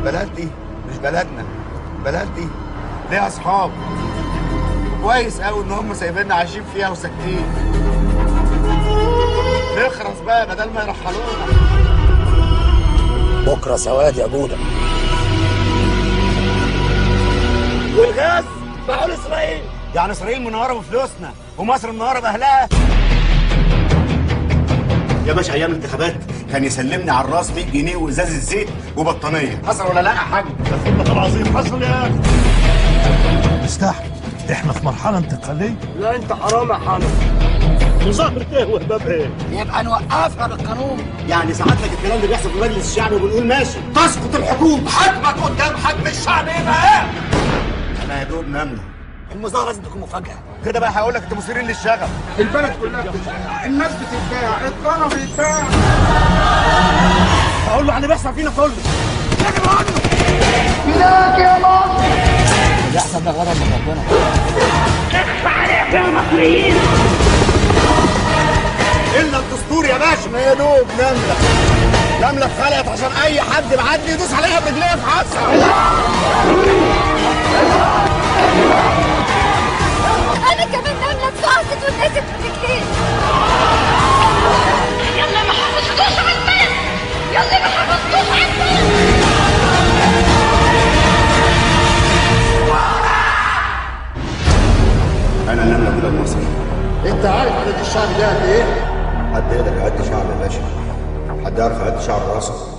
البلد دي مش بلدنا، البلد دي ليها اصحاب، كويس قوي ان هم سايبيننا عايشين فيها وساكتين. نخرس بقى بدل ما يرحلونا. بكره سواد يا جوده. والغاز باعوا لاسرائيل، يعني اسرائيل منوره بفلوسنا ومصر منوره باهلها. يا باشا ايام الانتخابات كان يسلمني على الراس 100 جنيه وازازه زيت وبطانيه، حصل ولا لا يا حاج؟ والله العظيم حصل يا اخي. استحمل، احنا في مرحله انتقاليه. لا انت حرام يا حامد. مظاهرة ايه وهباب ايه؟ يبقى نوقفها بالقانون. يعني سعادتك الكلام اللي بيحصل في مجلس الشعب وبنقول ماشي، تسقط الحكومه، حجمك قدام حجم الشعب ايه بقى؟ انا يا دوب نمله. المظاهره لازم تكون مفاجاه. كده بقى هقول لك انتوا مثيرين للشغف. البلد كلها بتتباع، الناس بتتباع، القرى بيتباع. هقول له على اللي بيحصل فينا كله. لازم اقول له فداك يا مصر. دي احسن ده غضب من ربنا. اخفى عليك يا مصريين. الا الدستور يا باشا. يا دوب نمله اتخلقت عشان اي حد معدي يدوس عليها برجليه في حصه. أنا كمان نملة اتسقطت واتنست برجلين. يلا ما حافظتوش على البلد، يلا ما حافظتوش على البلد. انا النمله كده المصري. انت عارف عدد الشعب ده قد ايه؟ حد يقدر يعدي شعر يا باشا؟ حد يعرف يعدي شعر راسه؟